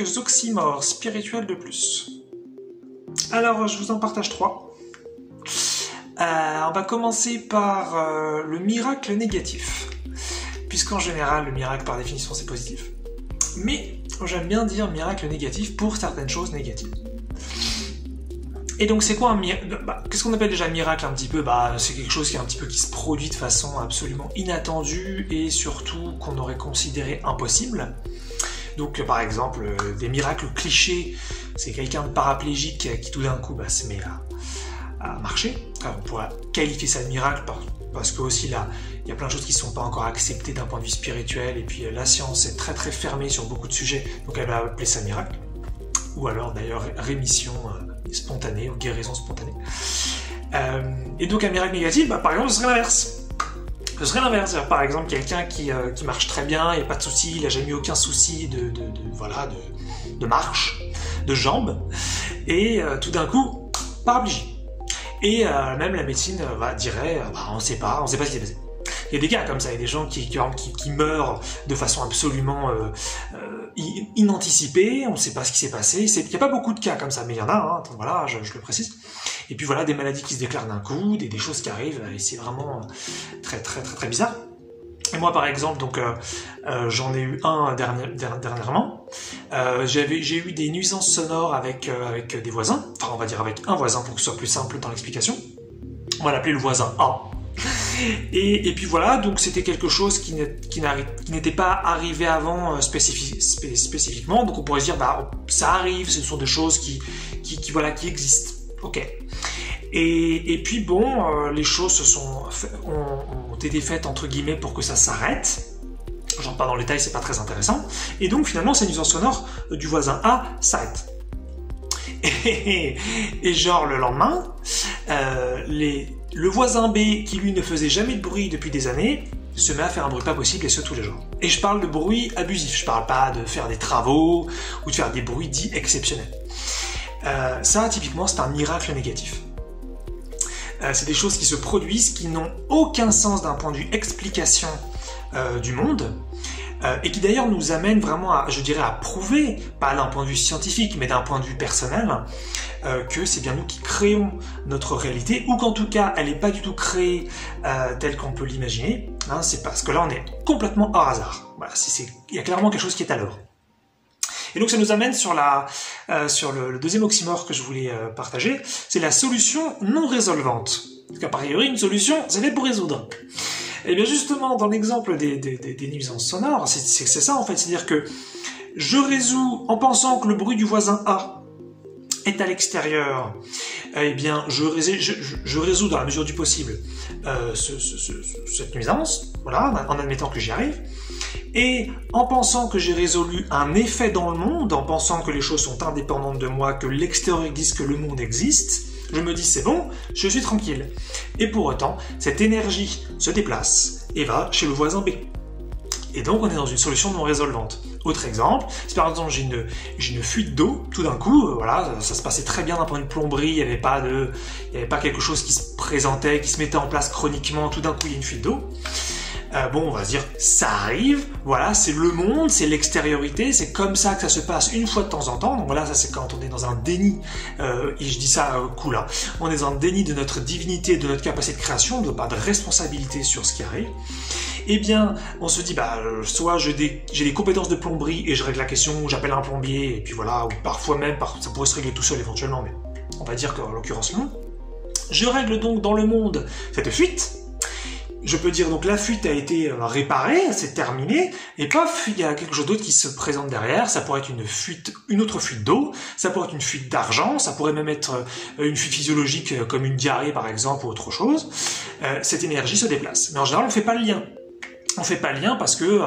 quelques oxymores spirituels de plus. Alors, je vous en partage 3. On va commencer par le miracle négatif. Puisqu'en général, le miracle, par définition, c'est positif. Mais j'aime bien dire miracle négatif pour certaines choses négatives. Et donc, c'est quoi un miracle? Qu'est-ce qu'on appelle déjà miracle un petit peu? C'est quelque chose qui se produit de façon absolument inattendue et surtout qu'on aurait considéré impossible. Donc, par exemple, des miracles clichés, c'est quelqu'un de paraplégique qui tout d'un coup se met à marcher. On pourrait qualifier ça de miracle parce que aussi là, il y a plein de choses qui ne sont pas encore acceptées d'un point de vue spirituel, et puis la science est très très fermée sur beaucoup de sujets, donc elle va appeler ça miracle. Ou alors d'ailleurs rémission spontanée ou guérison spontanée. Et donc un miracle négatif, par exemple, ce serait l'inverse. Ce serait l'inverse, par exemple quelqu'un qui marche très bien, il n'y a pas de souci, il n'a jamais eu aucun souci de marche, de jambes, et tout d'un coup, paraplégie. Et même la médecine dirait, on ne sait pas ce qui s'est passé. Il y a des cas comme ça, il y a des gens qui meurent de façon absolument inanticipée, on ne sait pas ce qui s'est passé, il n'y a pas beaucoup de cas comme ça, mais il y en a, voilà, je le précise. Et puis voilà, des maladies qui se déclarent d'un coup, des choses qui arrivent, et c'est vraiment très très très très bizarre. Et moi par exemple, donc j'en ai eu un dernièrement, j'ai eu des nuisances sonores avec des voisins, enfin on va dire avec un voisin pour que ce soit plus simple dans l'explication, on va l'appeler le voisin A. Et puis voilà, donc c'était quelque chose qui n'était pas arrivé avant spécifiquement, donc on pourrait se dire, ça arrive, ce sont des choses qui existent, ok. Et puis bon, les choses ont été faites entre guillemets pour que ça s'arrête. J'entre pas dans le détail, c'est pas très intéressant. Et donc finalement, ces nuisances sonores du voisin A s'arrêtent. Et genre le lendemain, le voisin B, qui lui ne faisait jamais de bruit depuis des années, se met à faire un bruit pas possible, et ce tous les jours. Et je parle de bruit abusif, je parle pas de faire des travaux ou de faire des bruits dits exceptionnels. Ça, typiquement, c'est un miracle négatif. C'est des choses qui se produisent, qui n'ont aucun sens d'un point de vue explication du monde, et qui d'ailleurs nous amènent vraiment à prouver, pas d'un point de vue scientifique, mais d'un point de vue personnel, que c'est bien nous qui créons notre réalité, ou qu'en tout cas, elle n'est pas du tout créée telle qu'on peut l'imaginer. C'est parce que là, on est complètement hors hasard. Voilà, il y a clairement quelque chose qui est à l'œuvre. Et donc ça nous amène sur le deuxième oxymore que je voulais partager, c'est la solution non résolvante. Parce qu'a priori, une solution, c'est fait pour résoudre. Et bien justement, dans l'exemple des nuisances sonores, c'est ça en fait, c'est-à-dire que je résous en pensant que le bruit du voisin A est à l'extérieur, eh bien je résous dans la mesure du possible cette nuisance, voilà, en admettant que j'y arrive. Et en pensant que j'ai résolu un effet dans le monde, en pensant que les choses sont indépendantes de moi, que l'extérieur existe, que le monde existe, je me dis c'est bon, je suis tranquille. Et pour autant, cette énergie se déplace et va chez le voisin B. Et donc on est dans une solution non résolvante. Autre exemple, si par exemple j'ai une fuite d'eau, tout d'un coup, voilà, ça se passait très bien d'un point de plomberie, il n'y avait pas quelque chose qui se présentait, qui se mettait en place chroniquement, tout d'un coup il y a une fuite d'eau. On va se dire, ça arrive, voilà, c'est le monde, c'est l'extériorité, c'est comme ça que ça se passe une fois de temps en temps. Donc voilà, ça c'est quand on est dans un déni, et je dis ça cool, hein, on est dans un déni de notre divinité, de notre capacité de création, on n'a pas de responsabilité sur ce qui arrive. Eh bien, on se dit, soit j'ai des compétences de plomberie et je règle la question, j'appelle un plombier, et puis voilà, ou parfois même, ça pourrait se régler tout seul éventuellement, mais on va dire qu'en l'occurrence non. Je règle donc dans le monde cette fuite. Je peux dire donc la fuite a été réparée, c'est terminé, et paf, il y a quelque chose d'autre qui se présente derrière. Ça pourrait être une autre fuite d'eau, ça pourrait être une fuite d'argent, ça pourrait même être une fuite physiologique comme une diarrhée par exemple ou autre chose. Cette énergie se déplace. Mais en général, on ne fait pas le lien. On ne fait pas le lien parce que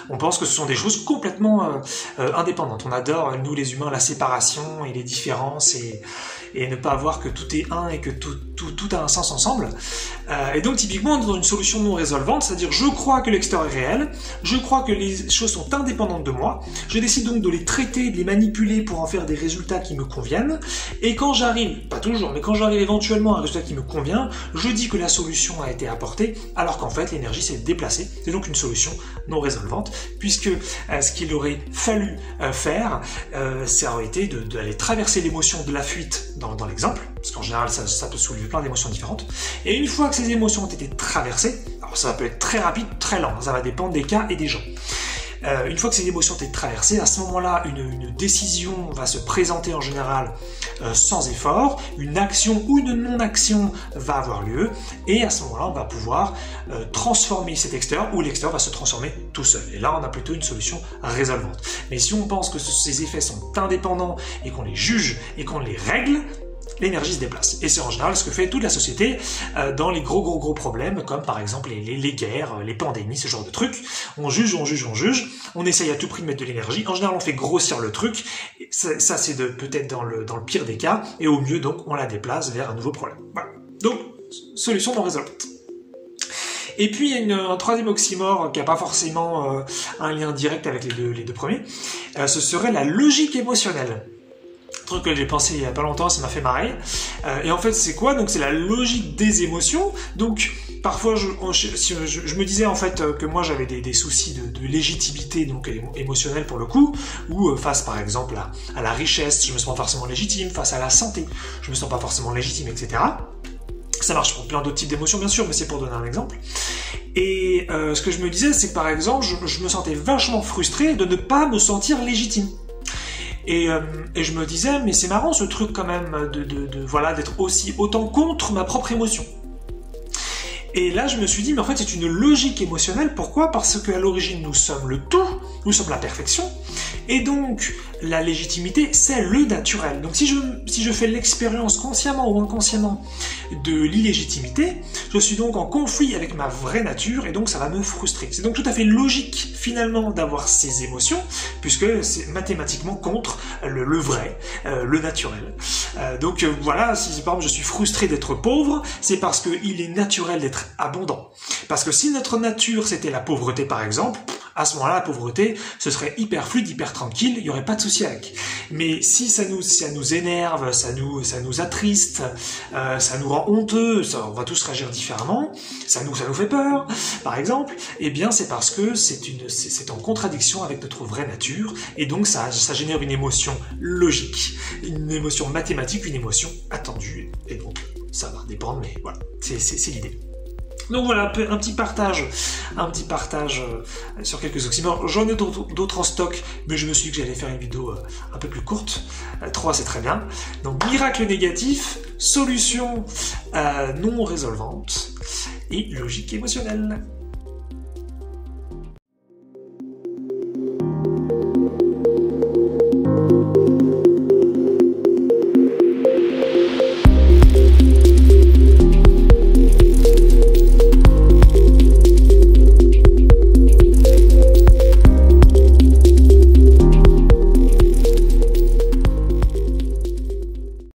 on pense que ce sont des choses complètement indépendantes. On adore, nous les humains, la séparation et les différences et ne pas voir que tout est un et que tout a un sens ensemble. Et donc typiquement on est dans une solution non résolvante, c'est-à-dire je crois que l'extérieur est réel, je crois que les choses sont indépendantes de moi, je décide donc de les traiter, de les manipuler pour en faire des résultats qui me conviennent, et quand j'arrive, pas toujours, mais quand j'arrive éventuellement à un résultat qui me convient, je dis que la solution a été apportée, alors qu'en fait l'énergie s'est déplacée. C'est donc une solution non résolvante, puisque ce qu'il aurait fallu faire, ça aurait été d'aller traverser l'émotion de la fuite dans l'exemple, parce qu'en général ça peut soulever plein d'émotions différentes, et une fois que ces émotions ont été traversées, alors ça peut être très rapide, très lent, ça va dépendre des cas et des gens. Une fois que ces émotions ont été traversées, à ce moment-là, une décision va se présenter en général sans effort, une action ou une non-action va avoir lieu, et à ce moment-là, on va pouvoir transformer cet extérieur, ou l'extérieur va se transformer tout seul. Et là, on a plutôt une solution résolvante. Mais si on pense que ces effets sont indépendants, et qu'on les juge, et qu'on les règle, l'énergie se déplace. Et c'est en général ce que fait toute la société dans les gros problèmes, comme par exemple les guerres, les pandémies, ce genre de trucs. On juge, on essaye à tout prix de mettre de l'énergie. En général, on fait grossir le truc. Ça c'est peut-être dans le pire des cas. Et au mieux, donc, on la déplace vers un nouveau problème. Voilà. Donc, solution non résolvante. Et puis, il y a un troisième oxymore qui n'a pas forcément un lien direct avec les deux premiers. Ce serait la logique émotionnelle. Truc que j'ai pensé il y a pas longtemps, ça m'a fait marrer. Et en fait, c'est quoi? Donc, c'est la logique des émotions. Donc, parfois, je me disais en fait que moi, j'avais des soucis de légitimité, donc émotionnelle pour le coup, ou face, par exemple, à la richesse, je me sens pas forcément légitime, face à la santé, je me sens pas forcément légitime, etc. Ça marche pour plein d'autres types d'émotions, bien sûr, mais c'est pour donner un exemple. Et ce que je me disais, c'est que par exemple, je me sentais vachement frustré de ne pas me sentir légitime. Et je me disais, mais c'est marrant ce truc quand même voilà, d'être autant contre ma propre émotion. Et là, je me suis dit, mais en fait, c'est une logique émotionnelle. Pourquoi? Parce qu'à l'origine, nous sommes le tout, nous sommes la perfection, et donc la légitimité, c'est le naturel. Donc si je fais l'expérience consciemment ou inconsciemment de l'illégitimité, je suis donc en conflit avec ma vraie nature, et donc ça va me frustrer. C'est donc tout à fait logique, finalement, d'avoir ces émotions, puisque c'est mathématiquement contre le vrai, le naturel. Donc voilà, si par exemple je suis frustré d'être pauvre, c'est parce qu'il est naturel d'être abondant. Parce que si notre nature c'était la pauvreté par exemple, à ce moment-là, la pauvreté, ce serait hyper fluide, hyper tranquille, il n'y aurait pas de souci avec. Mais si ça nous énerve, ça nous attriste, ça nous rend honteux, on va tous réagir différemment, ça nous fait peur, par exemple, eh bien c'est parce que c'est en contradiction avec notre vraie nature, et donc ça génère une émotion logique, une émotion mathématique, une émotion attendue, et donc ça va dépendre, mais voilà, c'est l'idée. Donc voilà, un petit partage sur quelques oxymores. J'en ai d'autres en stock, mais je me suis dit que j'allais faire une vidéo un peu plus courte. 3, c'est très bien. Donc miracle négatif, solution non résolvante et logique émotionnelle.